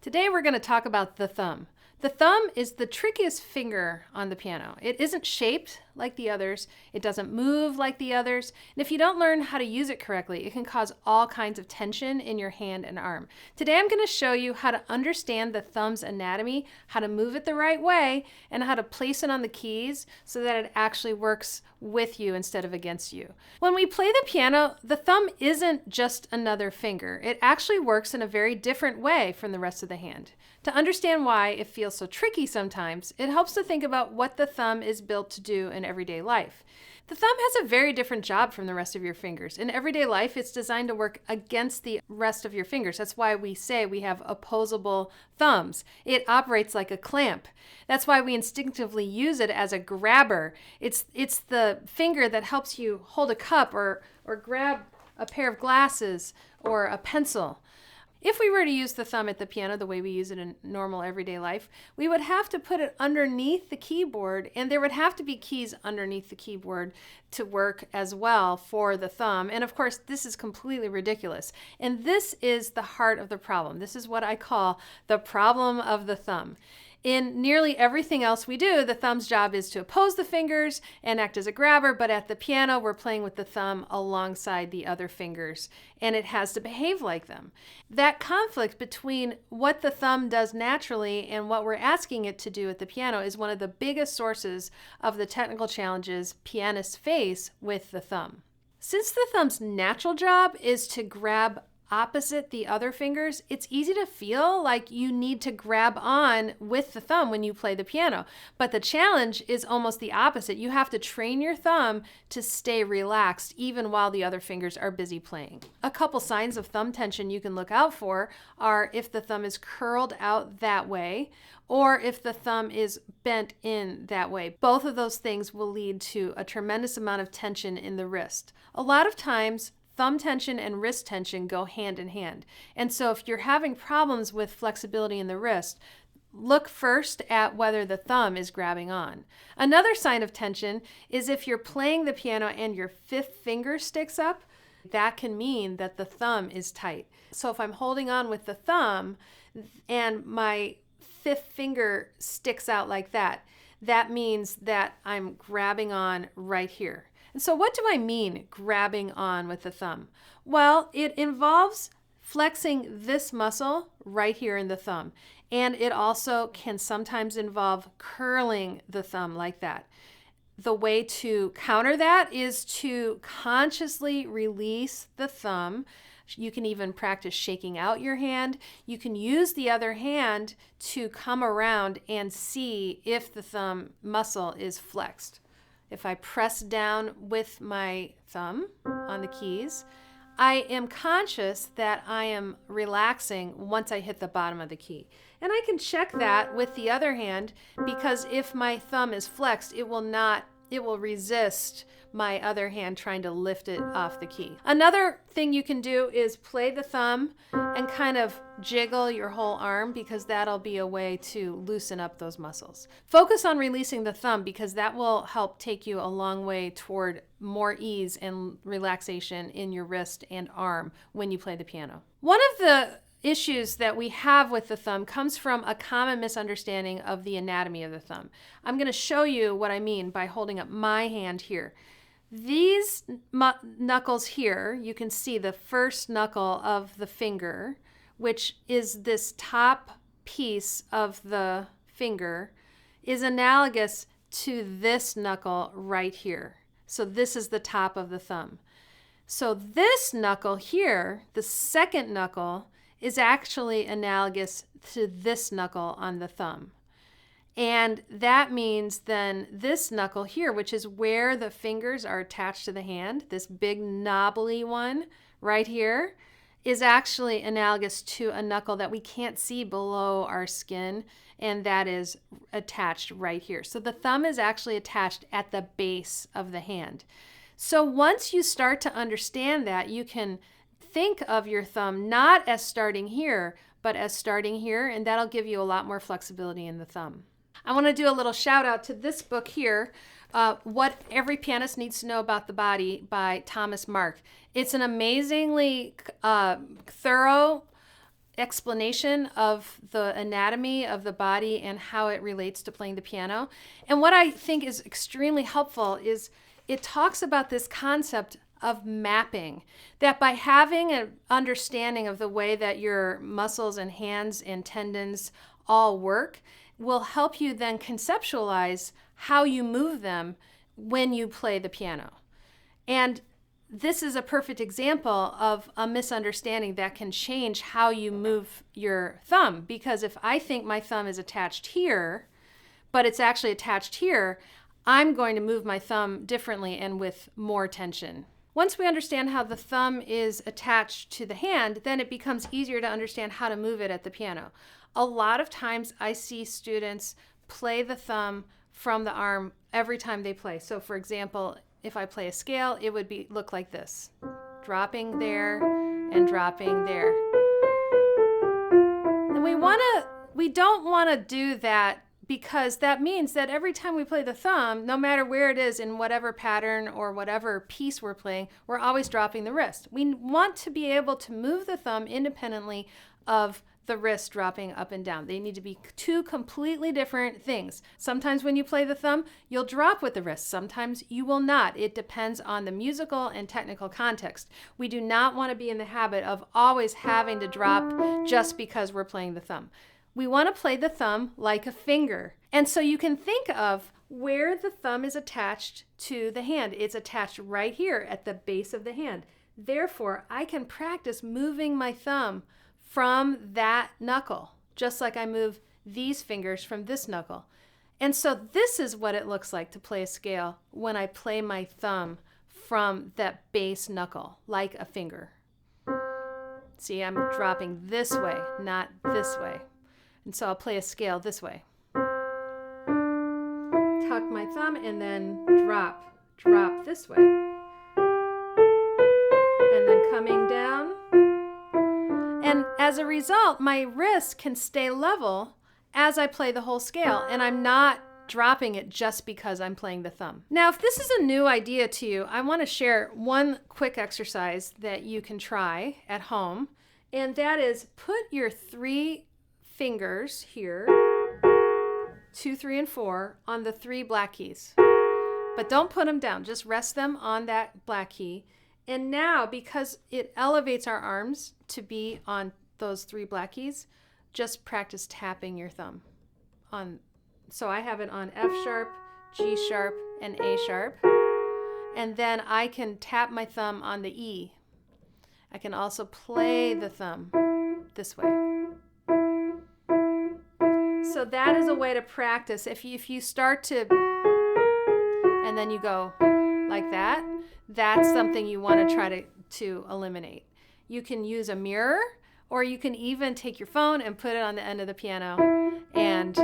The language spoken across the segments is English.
Today we're going to talk about the thumb. The thumb is the trickiest finger on the piano. It isn't shaped like the others, it doesn't move like the others, and if you don't learn how to use it correctly, it can cause all kinds of tension in your hand and arm. Today I'm going to show you how to understand the thumb's anatomy, how to move it the right way, and how to place it on the keys so that it actually works with you instead of against you. When we play the piano, the thumb isn't just another finger. It actually works in a very different way from the rest of the hand. To understand why it feels so tricky sometimes, it helps to think about what the thumb is built to do in everyday life. The thumb has a very different job from the rest of your fingers. In everyday life, it's designed to work against the rest of your fingers. That's why we say we have opposable thumbs. It operates like a clamp. That's why we instinctively use it as a grabber. It's the finger that helps you hold a cup or grab a pair of glasses or a pencil. If we were to use the thumb at the piano the way we use it in normal everyday life, we would have to put it underneath the keyboard, and there would have to be keys underneath the keyboard to work as well for the thumb. And of course, this is completely ridiculous. And this is the heart of the problem. This is what I call the problem of the thumb. In nearly everything else we do, the thumb's job is to oppose the fingers and act as a grabber, but at the piano, we're playing with the thumb alongside the other fingers, and it has to behave like them. That conflict between what the thumb does naturally and what we're asking it to do at the piano is one of the biggest sources of the technical challenges pianists face with the thumb. Since the thumb's natural job is to grab opposite the other fingers, it's easy to feel like you need to grab on with the thumb when you play the piano. But the challenge is almost the opposite. You have to train your thumb to stay relaxed even while the other fingers are busy playing. A couple signs of thumb tension you can look out for are if the thumb is curled out that way or if the thumb is bent in that way. Both of those things will lead to a tremendous amount of tension in the wrist. A lot of times, thumb tension and wrist tension go hand in hand. And so if you're having problems with flexibility in the wrist, look first at whether the thumb is grabbing on. Another sign of tension is if you're playing the piano and your fifth finger sticks up, that can mean that the thumb is tight. So if I'm holding on with the thumb and my fifth finger sticks out like that, that means that I'm grabbing on right here. And so what do I mean grabbing on with the thumb? Well, it involves flexing this muscle right here in the thumb. And it also can sometimes involve curling the thumb like that. The way to counter that is to consciously release the thumb. You can even practice shaking out your hand. You can use the other hand to come around and see if the thumb muscle is flexed. If I press down with my thumb on the keys, I am conscious that I am relaxing once I hit the bottom of the key. And I can check that with the other hand because if my thumb is flexed, it will resist my other hand trying to lift it off the key. Another thing you can do is play the thumb and kind of jiggle your whole arm because that'll be a way to loosen up those muscles. Focus on releasing the thumb because that will help take you a long way toward more ease and relaxation in your wrist and arm when you play the piano. One of the issues that we have with the thumb comes from a common misunderstanding of the anatomy of the thumb. I'm going to show you what I mean by holding up my hand here. These knuckles here, you can see the first knuckle of the finger, which is this top piece of the finger, is analogous to this knuckle right here. So this is the top of the thumb. So this knuckle here, the second knuckle, is actually analogous to this knuckle on the thumb. And that means then this knuckle here, which is where the fingers are attached to the hand, this big knobbly one right here, is actually analogous to a knuckle that we can't see below our skin, and that is attached right here. So the thumb is actually attached at the base of the hand. So once you start to understand that, you can think of your thumb not as starting here, but as starting here, and that'll give you a lot more flexibility in the thumb. I want to do a little shout out to this book here, What Every Pianist Needs to Know About the Body by Thomas Mark. It's an amazingly thorough explanation of the anatomy of the body and how it relates to playing the piano. And what I think is extremely helpful is it talks about this concept of mapping, that by having an understanding of the way that your muscles and hands and tendons all work will help you then conceptualize how you move them when you play the piano. And this is a perfect example of a misunderstanding that can change how you move your thumb, because if I think my thumb is attached here, but it's actually attached here, I'm going to move my thumb differently and with more tension. Once we understand how the thumb is attached to the hand, then it becomes easier to understand how to move it at the piano. A lot of times I see students play the thumb from the arm every time they play. So for example, if I play a scale, it would look like this. Dropping there and dropping there. And we don't want to do that, because that means that every time we play the thumb, no matter where it is in whatever pattern or whatever piece we're playing, we're always dropping the wrist. We want to be able to move the thumb independently of the wrist dropping up and down. They need to be two completely different things. Sometimes when you play the thumb, you'll drop with the wrist. Sometimes you will not. It depends on the musical and technical context. We do not want to be in the habit of always having to drop just because we're playing the thumb. We want to play the thumb like a finger. And so you can think of where the thumb is attached to the hand. It's attached right here at the base of the hand. Therefore, I can practice moving my thumb from that knuckle, just like I move these fingers from this knuckle. And so this is what it looks like to play a scale when I play my thumb from that base knuckle, like a finger. See, I'm dropping this way, not this way. And so I'll play a scale this way. Tuck my thumb and then drop this way. And then coming down. And as a result, my wrist can stay level as I play the whole scale, and I'm not dropping it just because I'm playing the thumb. Now, if this is a new idea to you, I want to share one quick exercise that you can try at home, and that is put your 3 fingers here, 2, 3, and 4, on the 3 black keys. But don't put them down, just rest them on that black key. And now, because it elevates our arms to be on those 3 black keys, just practice tapping your thumb on. So I have it on F sharp, G sharp, and A sharp. And then I can tap my thumb on the E. I can also play the thumb this way. So that is a way to practice. If you start to, and then you go like that, that's something you want to try to eliminate. You can use a mirror, or you can even take your phone and put it on the end of the piano and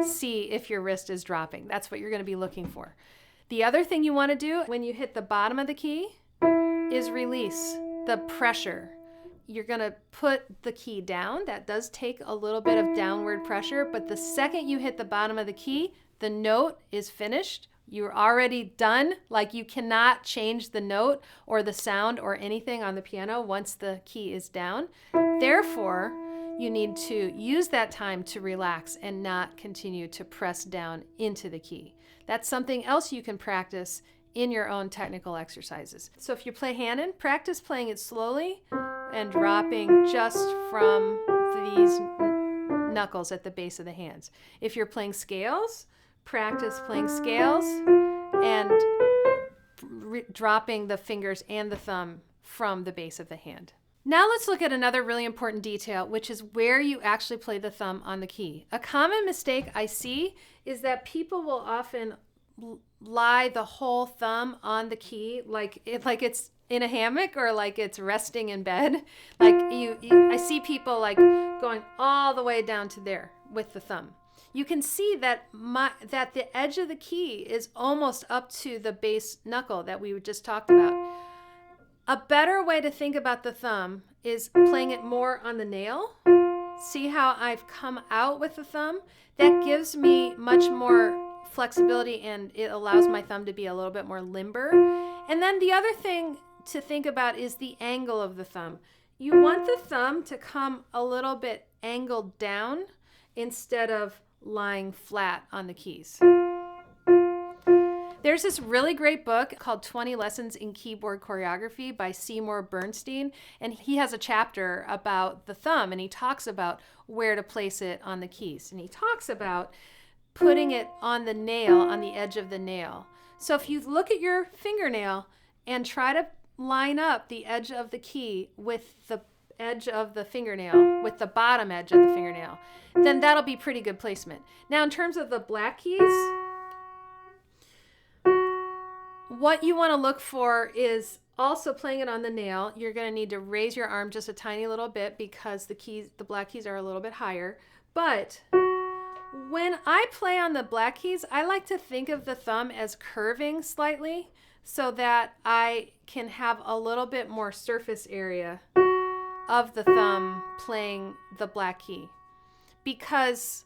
see if your wrist is dropping. That's what you're going to be looking for. The other thing you want to do when you hit the bottom of the key is release the pressure. You're going to put the key down. That does take a little bit of downward pressure, but the second you hit the bottom of the key, the note is finished. You're already done. Like, you cannot change the note or the sound or anything on the piano once the key is down. Therefore, you need to use that time to relax and not continue to press down into the key. That's something else you can practice in your own technical exercises. So if you play Hanon, practice playing it slowly and dropping just from these knuckles at the base of the hands. If you're playing scales, practice playing scales and dropping the fingers and the thumb from the base of the hand. Now let's look at another really important detail, which is where you actually play the thumb on the key. A common mistake I see is that people will often lie the whole thumb on the key like it's in a hammock or like it's resting in bed. Like I see people like going all the way down to there with the thumb. You can see that that the edge of the key is almost up to the base knuckle that we just talked about. A better way to think about the thumb is playing it more on the nail. See how I've come out with the thumb? That gives me much more flexibility, and it allows my thumb to be a little bit more limber. And then the other thing to think about is the angle of the thumb. You want the thumb to come a little bit angled down instead of lying flat on the keys. There's this really great book called 20 Lessons in Keyboard Choreography by Seymour Bernstein, and he has a chapter about the thumb, and he talks about where to place it on the keys. And he talks about putting it on the nail, on the edge of the nail. So if you look at your fingernail and try to line up the edge of the key with the edge of the fingernail, with the bottom edge of the fingernail, then that'll be pretty good placement. Now, in terms of the black keys, what you want to look for is also playing it on the nail. You're going to need to raise your arm just a tiny little bit because the black keys are a little bit higher. But when I play on the black keys, I like to think of the thumb as curving slightly so that I can have a little bit more surface area of the thumb playing the black key. Because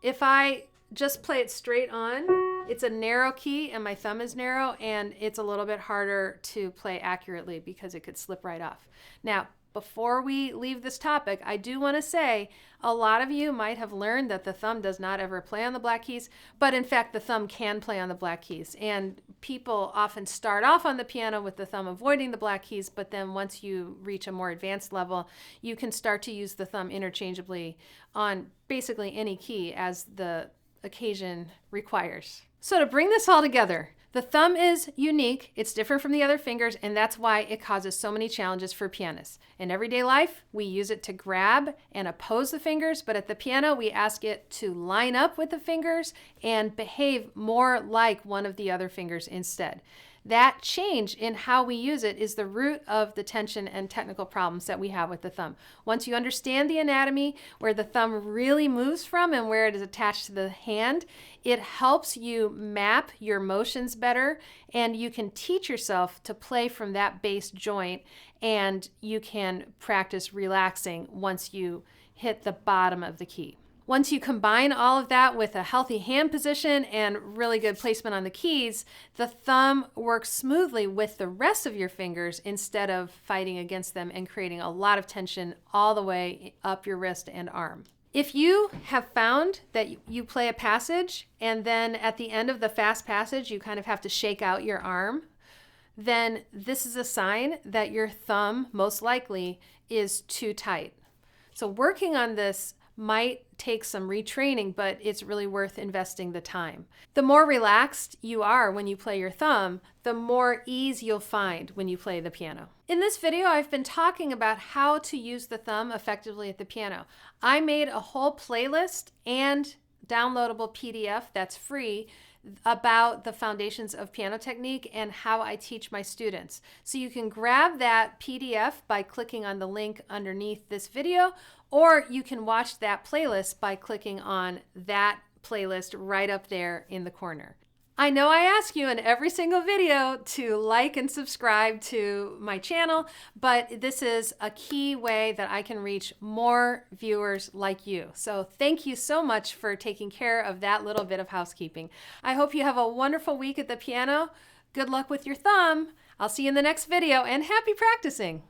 if I just play it straight on, it's a narrow key and my thumb is narrow, and it's a little bit harder to play accurately because it could slip right off. Now, before we leave this topic, I do want to say a lot of you might have learned that the thumb does not ever play on the black keys, but in fact the thumb can play on the black keys. And people often start off on the piano with the thumb avoiding the black keys, but then once you reach a more advanced level, you can start to use the thumb interchangeably on basically any key as the occasion requires. So to bring this all together, the thumb is unique, it's different from the other fingers, and that's why it causes so many challenges for pianists. In everyday life, we use it to grab and oppose the fingers, but at the piano, we ask it to line up with the fingers and behave more like one of the other fingers instead. That change in how we use it is the root of the tension and technical problems that we have with the thumb. Once you understand the anatomy, where the thumb really moves from and where it is attached to the hand, it helps you map your motions better, and you can teach yourself to play from that base joint, and you can practice relaxing once you hit the bottom of the key. Once you combine all of that with a healthy hand position and really good placement on the keys, the thumb works smoothly with the rest of your fingers instead of fighting against them and creating a lot of tension all the way up your wrist and arm. If you have found that you play a passage and then at the end of the fast passage you kind of have to shake out your arm, then this is a sign that your thumb most likely is too tight. So working on this might take some retraining, but it's really worth investing the time. The more relaxed you are when you play your thumb, the more ease you'll find when you play the piano. In this video, I've been talking about how to use the thumb effectively at the piano. I made a whole playlist and downloadable PDF that's free about the foundations of piano technique and how I teach my students. So you can grab that PDF by clicking on the link underneath this video, or you can watch that playlist by clicking on that playlist right up there in the corner. I know I ask you in every single video to like and subscribe to my channel, but this is a key way that I can reach more viewers like you. So thank you so much for taking care of that little bit of housekeeping. I hope you have a wonderful week at the piano. Good luck with your thumb. I'll see you in the next video, and happy practicing.